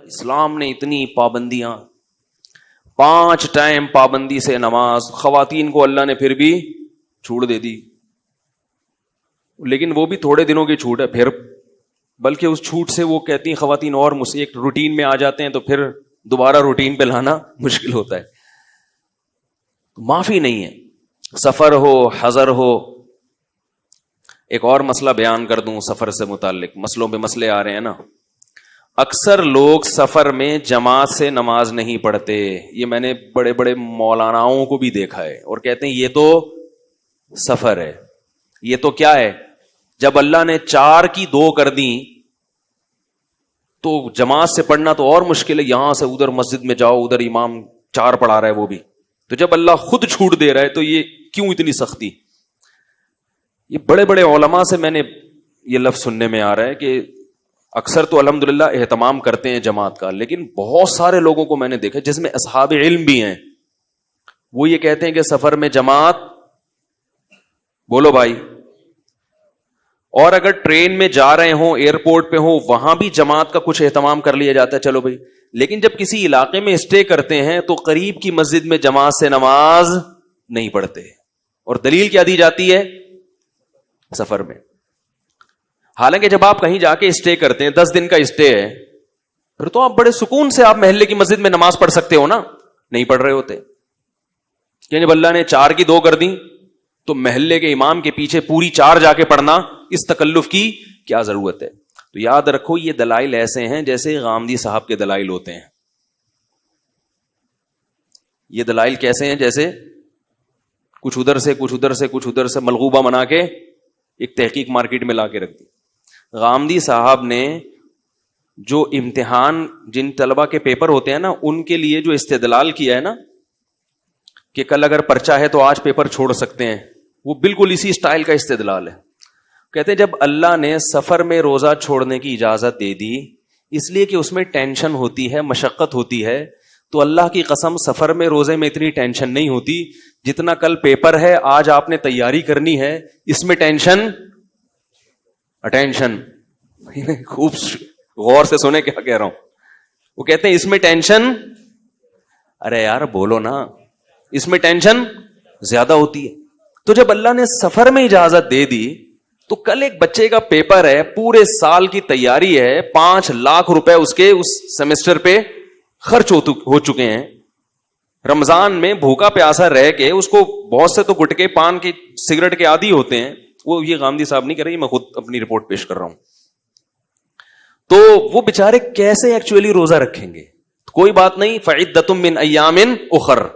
اسلام نے اتنی پابندیاں، 5 ٹائم پابندی سے نماز، خواتین کو اللہ نے پھر بھی چھوٹ دے دی، لیکن وہ بھی تھوڑے دنوں کی چھوٹ ہے، پھر بلکہ اس چھوٹ سے وہ کہتی ہیں خواتین اور ایک روٹین میں آ جاتے ہیں، تو پھر دوبارہ روٹین پہ لانا مشکل ہوتا ہے. معافی نہیں ہے، سفر ہو، حضر ہو. ایک اور مسئلہ بیان کر دوں سفر سے متعلق، مسئلوں پہ مسئلے آ رہے ہیں نا. اکثر لوگ سفر میں جماعت سے نماز نہیں پڑھتے، یہ میں نے بڑے بڑے مولاناؤں کو بھی دیکھا ہے، اور کہتے ہیں یہ تو سفر ہے. یہ تو کیا ہے؟ جب اللہ نے 4 کی 2 کر دی تو جماعت سے پڑھنا تو اور مشکل ہے، یہاں سے ادھر مسجد میں جاؤ، ادھر امام 4 پڑھا رہا ہے وہ بھی. تو جب اللہ خود چھوٹ دے رہا ہے تو یہ کیوں اتنی سختی؟ یہ بڑے بڑے علماء سے میں نے یہ لفظ سننے میں آ رہا ہے کہ اکثر تو الحمدللہ اہتمام کرتے ہیں جماعت کا، لیکن بہت سارے لوگوں کو میں نے دیکھا جس میں اصحاب علم بھی ہیں، وہ یہ کہتے ہیں کہ سفر میں جماعت، بولو بھائی، اور اگر ٹرین میں جا رہے ہوں، ایئرپورٹ پہ ہوں، وہاں بھی جماعت کا کچھ اہتمام کر لیا جاتا ہے، چلو بھائی. لیکن جب کسی علاقے میں اسٹے کرتے ہیں تو قریب کی مسجد میں جماعت سے نماز نہیں پڑھتے. اور دلیل کیا دی جاتی ہے؟ سفر میں. حالانکہ جب آپ کہیں جا کے اسٹے کرتے ہیں، 10 دن کا اسٹے ہے، پھر تو آپ بڑے سکون سے آپ محلے کی مسجد میں نماز پڑھ سکتے ہو نا. نہیں پڑھ رہے ہوتے کہ جب اللہ نے 4 کی 2 کر دی تو محلے کے امام کے پیچھے پوری 4 جا کے پڑھنا، اس تکلف کی کیا ضرورت ہے؟ تو یاد رکھو یہ دلائل ایسے ہیں جیسے غامدی صاحب کے دلائل ہوتے ہیں. یہ دلائل کیسے ہیں؟ جیسے کچھ ادھر سے کچھ ادھر سے کچھ ادھر سے ملغوبہ بنا کے ایک تحقیق مارکیٹ میں لا کے رکھ دی. غامدی صاحب نے جو امتحان، جن طلبہ کے پیپر ہوتے ہیں نا، ان کے لیے جو استدلال کیا ہے نا کہ کل اگر پرچہ ہے تو آج پیپر چھوڑ سکتے ہیں، وہ بالکل اسی سٹائل کا استدلال ہے. کہتے ہیں جب اللہ نے سفر میں روزہ چھوڑنے کی اجازت دے دی اس لیے کہ اس میں ٹینشن ہوتی ہے، مشقت ہوتی ہے، تو اللہ کی قسم سفر میں روزے میں اتنی ٹینشن نہیں ہوتی جتنا کل پیپر ہے، آج آپ نے تیاری کرنی ہے، اس میں ٹینشن، اٹینشن. خوب غور سے سنے کیا کہہ رہا ہوں. وہ کہتے ہیں اس میں ٹینشن، ارے یار بولو نا، اس میں ٹینشن زیادہ ہوتی ہے. تو جب اللہ نے سفر میں اجازت دے دی تو کل ایک بچے کا پیپر ہے، پورے سال کی تیاری ہے، 5 لاکھ روپے اس کے اس سیمسٹر پہ خرچ ہو چکے ہیں. رمضان میں بھوکا پیاسا رہ کے اس کو بہت سے تو گٹکے، پان کی، سگریٹ کے عادی ہوتے ہیں. وہ یہ غامدی صاحب نہیں کر رہی، میں خود اپنی رپورٹ پیش کر رہا ہوں. تو وہ بیچارے کیسے ایکچولی روزہ رکھیں گے؟ کوئی بات نہیں، فعدۃ من ایام اخر.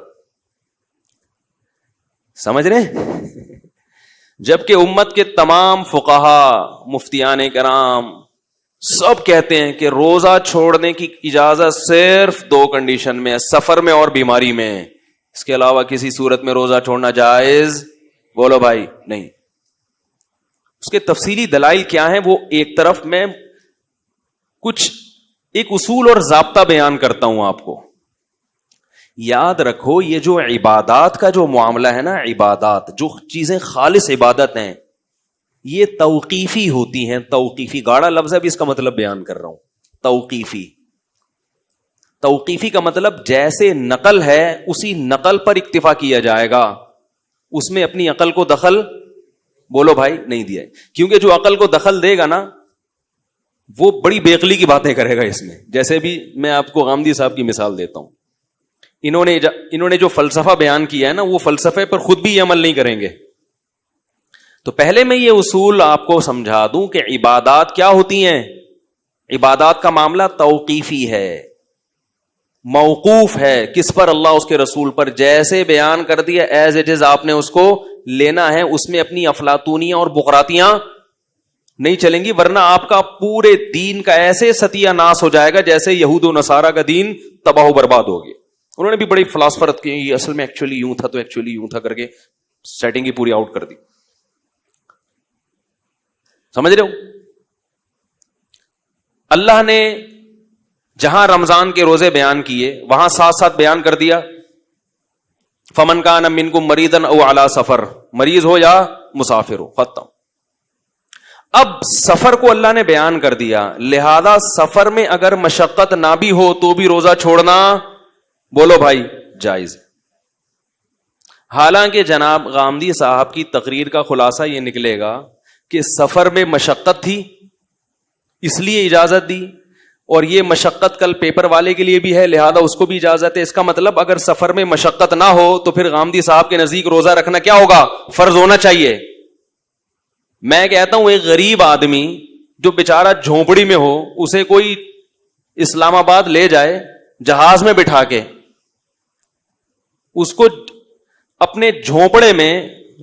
سمجھ رہے؟ جبکہ امت کے تمام فقہا، مفتیان کرام سب کہتے ہیں کہ روزہ چھوڑنے کی اجازت صرف 2 کنڈیشن میں ہے، سفر میں اور بیماری میں. اس کے علاوہ کسی صورت میں روزہ چھوڑنا جائز، بولو بھائی، نہیں. اس کے تفصیلی دلائل کیا ہیں وہ ایک طرف میں کچھ ایک اصول اور ضابطہ بیان کرتا ہوں آپ کو. یاد رکھو یہ جو عبادات کا جو معاملہ ہے نا، عبادات جو چیزیں خالص عبادت ہیں یہ توقیفی ہوتی ہیں. توقیفی گاڑا لفظ ہے، اب اس کا مطلب بیان کر رہا ہوں. توقیفی کا مطلب جیسے نقل ہے اسی نقل پر اکتفا کیا جائے گا، اس میں اپنی عقل کو دخل، بولو بھائی، نہیں دیا ہے. کیونکہ جو عقل کو دخل دے گا نا وہ بڑی بیقلی کی باتیں کرے گا اس میں. جیسے بھی میں آپ کو غامدی صاحب کی مثال دیتا ہوں، انہوں نے جو فلسفہ بیان کیا ہے نا، وہ فلسفے پر خود بھی یہ عمل نہیں کریں گے. تو پہلے میں یہ اصول آپ کو سمجھا دوں کہ عبادات کیا ہوتی ہیں. عبادات کا معاملہ توقیفی ہے، موقوف ہے. کس پر؟ اللہ اس کے رسول پر. جیسے بیان کر دیا ایز اٹ از آپ نے اس کو لینا ہے، اس میں اپنی افلاطونیاں اور بقراتیاں نہیں چلیں گی، ورنہ آپ کا پورے دین کا ایسے ستیہ ناس ہو جائے گا جیسے یہود و نصارہ کا دین تباہ و برباد ہو گیا. انہوں نے بھی بڑی فلاسفرت کی، یہ اصل میں ایکچولی یوں تھا تو ایکچولی یوں تھا کر کے سیٹنگ ہی پوری آؤٹ کر دی. سمجھ رہے ہو؟ اللہ نے جہاں رمضان کے روزے بیان کیے وہاں ساتھ ساتھ بیان کر دیا فمن کان منکم مریضا او علی سفر، مریض ہو یا مسافر ہو، ختم. اب سفر کو اللہ نے بیان کر دیا, لہذا سفر میں اگر مشقت نہ بھی ہو تو بھی روزہ چھوڑنا, بولو بھائی, جائز. حالانکہ جناب غامدی صاحب کی تقریر کا خلاصہ یہ نکلے گا کہ سفر میں مشقت تھی اس لیے اجازت دی, اور یہ مشقت کل پیپر والے کے لیے بھی ہے لہذا اس کو بھی اجازت ہے. اس کا مطلب اگر سفر میں مشقت نہ ہو تو پھر غامدی صاحب کے نزدیک روزہ رکھنا کیا ہوگا, فرض ہونا چاہیے. میں کہتا ہوں ایک غریب آدمی جو بیچارہ جھونپڑی میں ہو, اسے کوئی اسلام آباد لے جائے جہاز میں بٹھا کے, اس کو اپنے جھونپڑے میں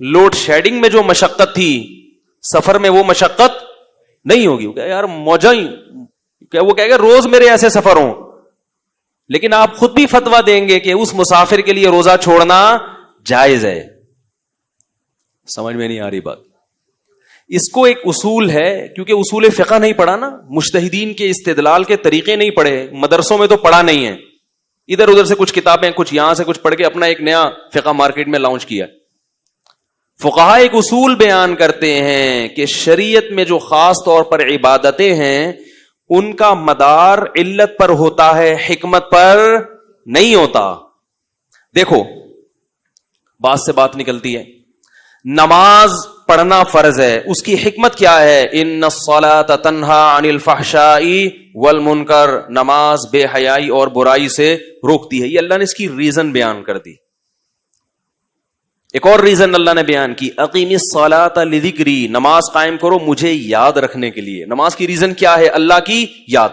لوڈ شیڈنگ میں جو مشقت تھی سفر میں وہ مشقت نہیں ہوگی. وہ کہ یار موجہ ہی, وہ کہے گا روز میرے ایسے سفر ہوں. لیکن آپ خود بھی فتویٰ دیں گے کہ اس مسافر کے لیے روزہ چھوڑنا جائز ہے. سمجھ میں نہیں آ رہی بات. اس کو ایک اصول ہے, کیونکہ اصول فقہ نہیں پڑھا نا, مجتہدین کے استدلال کے طریقے نہیں پڑھے, مدرسوں میں تو پڑھا نہیں ہے, ادھر ادھر سے کچھ کتابیں کچھ یہاں سے کچھ پڑھ کے اپنا ایک نیا فقہ مارکیٹ میں لانچ کیا. فقہا ایک اصول بیان کرتے ہیں کہ شریعت میں جو خاص طور پر عبادتیں ہیں ان کا مدار علت پر ہوتا ہے, حکمت پر نہیں ہوتا. دیکھو بات سے بات نکلتی ہے, نماز پڑھنا فرض ہے, اس کی حکمت کیا ہے؟ ان الصلاۃ تنہا عن الفحشاء والمنکر, نماز بے حیائی اور برائی سے روکتی ہے. یہ اللہ نے اس کی ریزن بیان کر دی. ایک اور ریزن اللہ نے بیان کی, اقیم الصلاۃ لذکری, نماز قائم کرو مجھے یاد رکھنے کے لیے. نماز کی ریزن کیا ہے؟ اللہ کی یاد.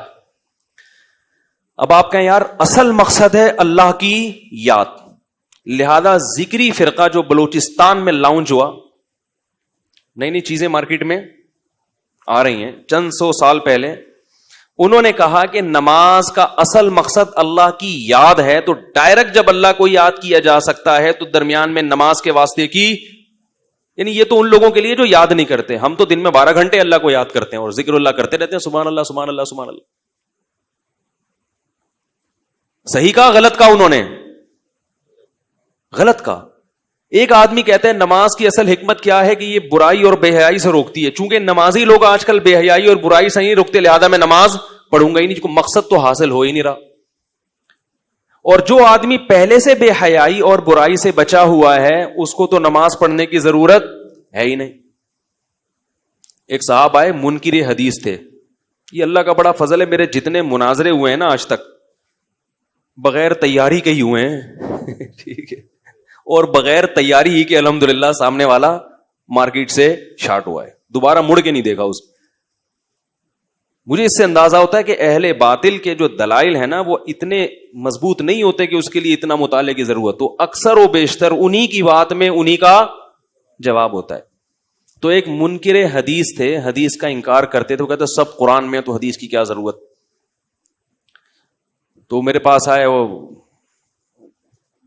اب آپ کہیں یار اصل مقصد ہے اللہ کی یاد, لہذا ذکری فرقہ جو بلوچستان میں لانچ ہوا, نئی نئی چیزیں مارکیٹ میں آ رہی ہیں چند سو سال پہلے, انہوں نے کہا کہ نماز کا اصل مقصد اللہ کی یاد ہے, تو ڈائریکٹ جب اللہ کو یاد کیا جا سکتا ہے تو درمیان میں نماز کے واسطے کی, یعنی یہ تو ان لوگوں کے لیے جو یاد نہیں کرتے. ہم تو دن میں 12 گھنٹے اللہ کو یاد کرتے ہیں اور ذکر اللہ کرتے رہتے ہیں, سبحان اللہ سبحان اللہ سبحان اللہ. صحیح کہا غلط کہا انہوں نے؟ غلط کہا. ایک آدمی کہتا ہے نماز کی اصل حکمت کیا ہے کہ یہ برائی اور بے حیائی سے روکتی ہے. چونکہ نمازی لوگ آج کل بے حیائی اور برائی سے نہیں روکتے لہذا میں نماز پڑھوں گا ہی نہیں, مقصد تو حاصل ہو ہی نہیں رہا. اور جو آدمی پہلے سے بے حیائی اور برائی سے بچا ہوا ہے اس کو تو نماز پڑھنے کی ضرورت ہے ہی نہیں. ایک صاحب آئے منکر حدیث تھے, یہ اللہ کا بڑا فضل ہے, میرے جتنے مناظرے ہوئے ہیں نا آج تک بغیر تیاری کے ہی ہوئے ہیں ٹھیک ہے, اور بغیر تیاری ہی کہ الحمدللہ سامنے والا مارکیٹ سے شارٹ ہوا ہے, دوبارہ مڑ کے نہیں دیکھا اس. مجھے اس سے اندازہ ہوتا ہے کہ اہل باطل کے جو دلائل ہیں نا وہ اتنے مضبوط نہیں ہوتے کہ اس کے لیے اتنا مطالعے کی ضرورت ہو. اکثر و بیشتر انہی کی بات میں انہی کا جواب ہوتا ہے. تو ایک منکر حدیث تھے, حدیث کا انکار کرتے تھے, وہ کہتے سب قرآن میں, تو حدیث کی کیا ضرورت. تو میرے پاس آئے, وہ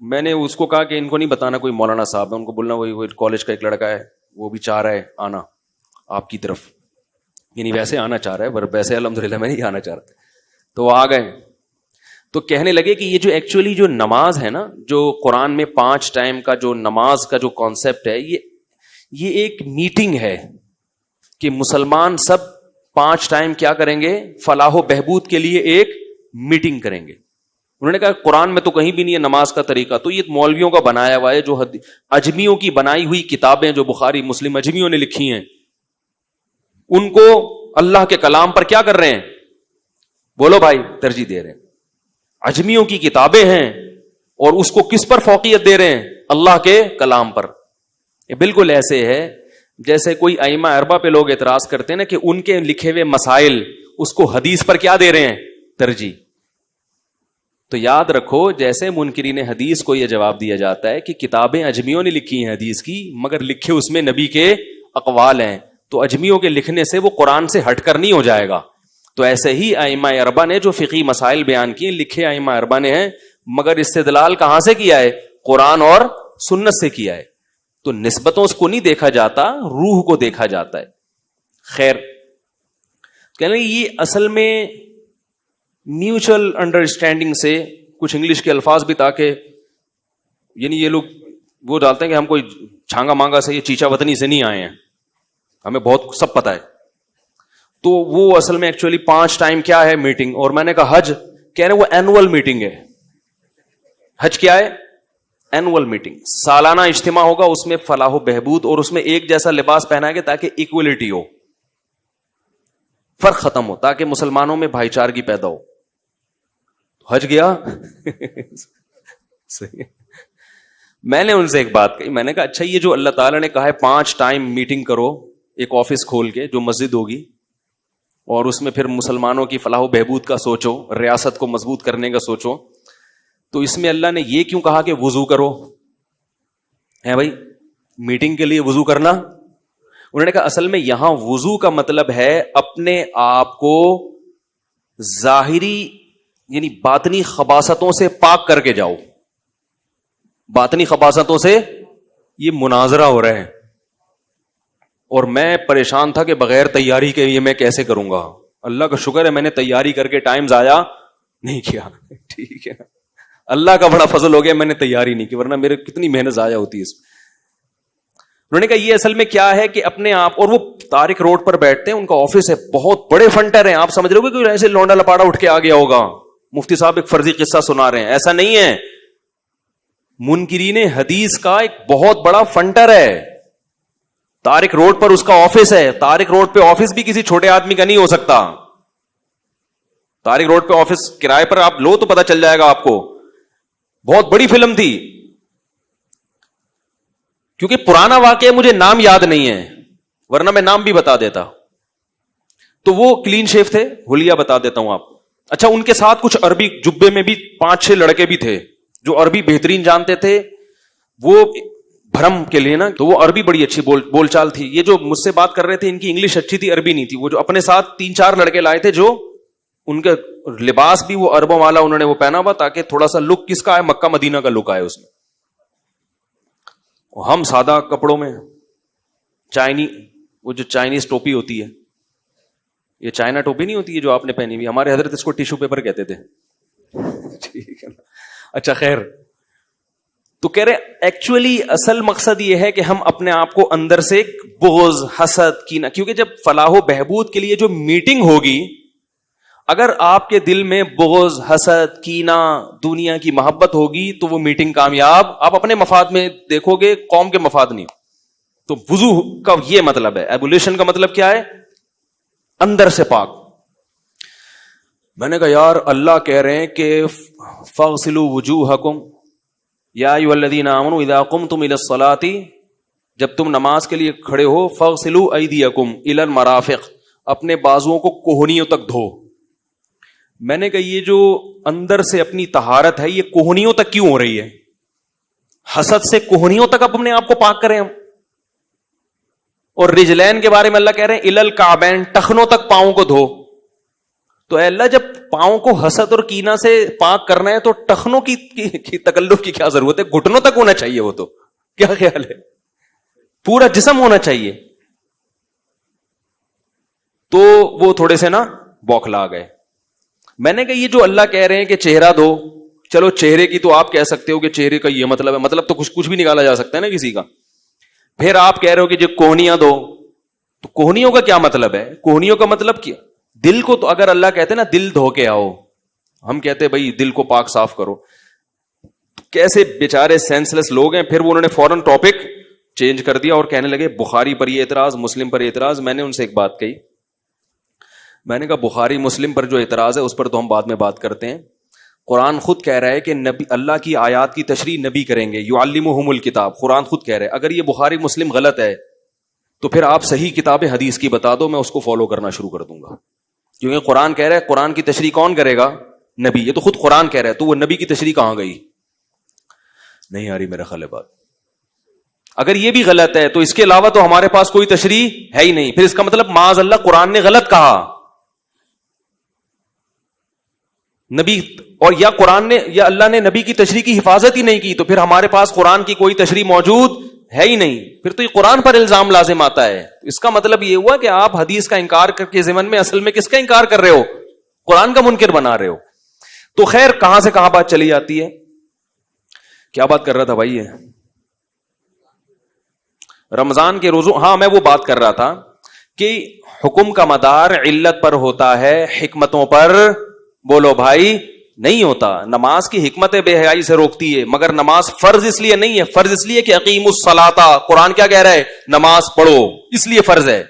میں نے اس کو کہا کہ ان کو نہیں بتانا کوئی مولانا صاحب ہے, ان کو بولنا وہی کالج کا ایک لڑکا ہے وہ بھی چاہ رہا ہے آنا آپ کی طرف, یعنی ویسے آنا چاہ رہا ہے, ویسے الحمدللہ میں نہیں آنا چاہ رہا. تو وہ آ گئے تو کہنے لگے کہ یہ جو ایکچولی جو نماز ہے نا, جو قرآن میں 5 ٹائم کا جو نماز کا جو کانسیپٹ ہے, یہ ایک میٹنگ ہے کہ مسلمان سب 5 ٹائم کیا کریں گے, فلاح و بہبود کے لیے ایک میٹنگ کریں گے. انہوں نے کہا قرآن میں تو کہیں بھی نہیں ہے نماز کا طریقہ, تو یہ مولویوں کا بنایا ہوا ہے, جو اجمیوں کی بنائی ہوئی کتابیں جو بخاری مسلم اجمیوں نے لکھی ہیں ان کو اللہ کے کلام پر کیا کر رہے ہیں, بولو بھائی, ترجیح دے رہے ہیں. اجمیوں کی کتابیں ہیں اور اس کو کس پر فوقیت دے رہے ہیں, اللہ کے کلام پر. یہ بالکل ایسے ہے جیسے کوئی ائمہ اربعہ پہ لوگ اعتراض کرتے ہیں نا کہ ان کے لکھے ہوئے مسائل اس کو حدیث پر کیا دے رہے ہیں, ترجیح. تو یاد رکھو جیسے منکرین حدیث کو یہ جواب دیا جاتا ہے کہ کتابیں اجمیوں نے لکھی ہیں حدیث کی, مگر لکھے اس میں نبی کے اقوال ہیں, تو اجمیوں کے لکھنے سے وہ قرآن سے ہٹ کر نہیں ہو جائے گا. تو ایسے ہی ائمہ اربعہ نے جو فقہی مسائل بیان کیے لکھے ائمہ اربعہ نے ہیں, مگر استدلال کہاں سے کیا ہے, قرآن اور سنت سے کیا ہے. تو نسبتوں کو نہیں دیکھا جاتا, روح کو دیکھا جاتا ہے. خیر, کہنے یہ اصل میں میوچل انڈرسٹینڈنگ سے کچھ انگلش کے الفاظ بھی, تاکہ یعنی یہ لوگ وہ ڈالتے ہیں کہ ہم کوئی چھانگا مانگا سے, یہ چیچا وطنی سے نہیں آئے ہیں, ہمیں بہت سب پتا ہے, تو وہ اصل میں ایکچولی 5 ٹائم کیا ہے میٹنگ. اور میں نے کہا حج, کہہ رہے وہ اینوئل میٹنگ ہے. حج کیا ہے؟ اینوئل میٹنگ, سالانہ اجتماع ہوگا, اس میں فلاح و بہبود, اور اس میں ایک جیسا لباس پہنائے گے تاکہ ایکولیٹی ہو, فرق ختم ہو, تاکہ مسلمانوں میں بھائی چارگی پیدا ہو. حج گیا. صحیح. میں نے ان سے ایک بات کہی, میں نے کہا اچھا یہ جو اللہ تعالیٰ نے کہا ہے 5 ٹائم میٹنگ کرو, ایک آفس کھول کے جو مسجد ہوگی, اور اس میں پھر مسلمانوں کی فلاح و بہبود کا سوچو, ریاست کو مضبوط کرنے کا سوچو, تو اس میں اللہ نے یہ کیوں کہا کہ وضو کرو؟ ہے بھائی میٹنگ کے لیے وضو کرنا؟ انہوں نے کہا اصل میں یہاں وضو کا مطلب ہے اپنے آپ کو ظاہری یعنی باطنی خباثتوں سے پاک کر کے جاؤ. باطنی خباثتوں سے یہ مناظرہ ہو رہا ہے, اور میں پریشان تھا کہ بغیر تیاری کے یہ میں کیسے کروں گا. اللہ کا شکر ہے میں نے تیاری کر کے ٹائم ضائع نہیں کیا. ٹھیک ہے, اللہ کا بڑا فضل ہو گیا میں نے تیاری نہیں کی, ورنہ میرے کتنی محنت ضائع ہوتی ہے اس میں. انہوں نے کہا یہ اصل میں کیا ہے کہ اپنے آپ, اور وہ طارق روڈ پر بیٹھتے ہیں, ان کا آفس ہے, بہت بڑے فنٹر ہیں. آپ سمجھ رہے ہو کہ ایسے لونڈا لپاڑا اٹھ کے آ گیا ہوگا, مفتی صاحب ایک فرضی قصہ سنا رہے ہیں, ایسا نہیں ہے. منکرین حدیث کا ایک بہت بڑا فنٹر ہے, طارق روڈ پر اس کا آفس ہے. طارق روڈ پہ آفس بھی کسی چھوٹے آدمی کا نہیں ہو سکتا. طارق روڈ پہ آفس کرائے پر آپ لو تو پتہ چل جائے گا آپ کو. بہت بڑی فلم تھی, کیونکہ پرانا واقعہ مجھے نام یاد نہیں ہے, ورنہ میں نام بھی بتا دیتا. تو وہ کلین شیف تھے, حلیہ بتا دیتا ہوں آپ. اچھا ان کے ساتھ کچھ عربی جبے میں بھی 5-6 لڑکے بھی تھے جو عربی بہترین جانتے تھے, وہ بھرم کے لیے نا, تو وہ عربی بڑی اچھی بول چال تھی. یہ جو مجھ سے بات کر رہے تھے ان کی انگلش اچھی تھی, عربی نہیں تھی. وہ جو اپنے ساتھ 3-4 لڑکے لائے تھے جو ان کا لباس بھی وہ عربوں والا انہوں نے وہ پہنا ہوا, تاکہ تھوڑا سا لک کس کا ہے, مکہ مدینہ کا لک آئے اس میں. ہم سادہ کپڑوں میں, وہ جو چائنیز ٹوپی ہوتی ہے, یہ چائنا ٹوپی نہیں ہوتی ہے جو آپ نے پہنی ہوئی, ہمارے حضرت اس کو ٹیشو پیپر کہتے تھے. ٹھیک ہے نا, اچھا خیر. تو کہہ رہے ایکچولی اصل مقصد یہ ہے کہ ہم اپنے آپ کو اندر سے بغض, حسد, کینہ, کیونکہ جب فلاح و بہبود کے لیے جو میٹنگ ہوگی, اگر آپ کے دل میں بغض, حسد, کینہ, دنیا کی محبت ہوگی تو وہ میٹنگ کامیاب, آپ اپنے مفاد میں دیکھو گے, قوم کے مفاد نہیں. تو وضو کا یہ مطلب ہے. ایبولیشن کا مطلب کیا ہے؟ اندر سے پاک. میں نے کہا یار اللہ کہہ رہے ہیں کہ فاغسلوا وجوہکم یا ایھا الذین آمنوا اذا قمتم الی الصلاۃ, جب تم نماز کے لیے کھڑے ہو, فاغسلوا ایدیکم الی المرافق, اپنے بازوؤں کو کوہنیوں تک دھو. میں نے کہا یہ جو اندر سے اپنی طہارت ہے یہ کوہنیوں تک کیوں ہو رہی ہے؟ حسد سے کوہنیوں تک اپنے آپ کو پاک کریں ہم. اور رجلین کے بارے میں اللہ کہہ رہے ہیں الی الکعبین, ٹخنوں تک پاؤں کو دھو. تو اے اللہ جب پاؤں کو حسد اور کینہ سے پاک کرنا ہے تو ٹخنوں کی تکلف کی کیا ضرورت ہے؟ گھٹنوں تک ہونا چاہیے. وہ تو کیا خیال ہے, پورا جسم ہونا چاہیے. تو وہ تھوڑے سے نا بوکھلا گئے. میں نے کہا یہ جو اللہ کہہ رہے ہیں کہ چہرہ دو, چلو چہرے کی تو آپ کہہ سکتے ہو کہ چہرے کا یہ مطلب ہے, مطلب تو کچھ بھی نکالا جا سکتا ہے نا کسی کا. پھر آپ کہہ رہے ہو کہ جو کوہنیاں دو, تو کوہنیوں کا کیا مطلب ہے؟ کوہنیوں کا مطلب کیا؟ دل کو, تو اگر اللہ کہتے نا دل دھو کے آؤ, ہم کہتے بھائی دل کو پاک صاف کرو. کیسے بیچارے سینس لیس لوگ ہیں. پھر وہ انہوں نے فوراً ٹاپک چینج کر دیا اور کہنے لگے بخاری پر یہ اعتراض, مسلم پر یہ اعتراض. میں نے ان سے ایک بات کہی, میں نے کہا بخاری مسلم پر جو اعتراض ہے اس پر تو ہم بعد میں بات کرتے ہیں. قرآن خود کہہ رہا ہے کہ نبی, اللہ کی آیات کی تشریح نبی کریں گے, یعلمہم الکتاب, قرآن خود کہہ رہا ہے. اگر یہ بخاری مسلم غلط ہے تو پھر آپ صحیح کتاب حدیث کی بتا دو, میں اس کو فالو کرنا شروع کر دوں گا. کیونکہ قرآن کہہ رہا ہے قرآن کی تشریح کون کرے گا؟ نبی. یہ تو خود قرآن کہہ رہا ہے, تو وہ نبی کی تشریح کہاں گئی؟ نہیں آ رہی میرا خیال ہے بات. اگر یہ بھی غلط ہے تو اس کے علاوہ تو ہمارے پاس کوئی تشریح ہے ہی نہیں. پھر اس کا مطلب معاذ اللہ قرآن نے غلط کہا. نبی اور یا قرآن نے یا اللہ نے نبی کی تشریح کی حفاظت ہی نہیں کی, تو پھر ہمارے پاس قرآن کی کوئی تشریح موجود ہے ہی نہیں. پھر تو یہ قرآن پر الزام لازم آتا ہے. اس کا مطلب یہ ہوا کہ آپ حدیث کا انکار کر کے ضمن میں اصل میں کس کا انکار کر رہے ہو؟ قرآن کا منکر بنا رہے ہو. تو خیر کہاں سے کہاں بات چلی جاتی ہے. کیا بات کر رہا تھا بھائی؟ رمضان کے روزوں, ہاں میں وہ بات کر رہا تھا کہ حکم کا مدار علت پر ہوتا ہے، حکمتوں پر بولو بھائی نہیں ہوتا. نماز کی حکمت بے حیائی سے روکتی ہے، مگر نماز فرض اس لیے نہیں ہے. فرض اس لیے کہ اقیم الصلاۃ، قرآن کیا کہہ رہا ہے؟ نماز پڑھو، اس لیے فرض ہے.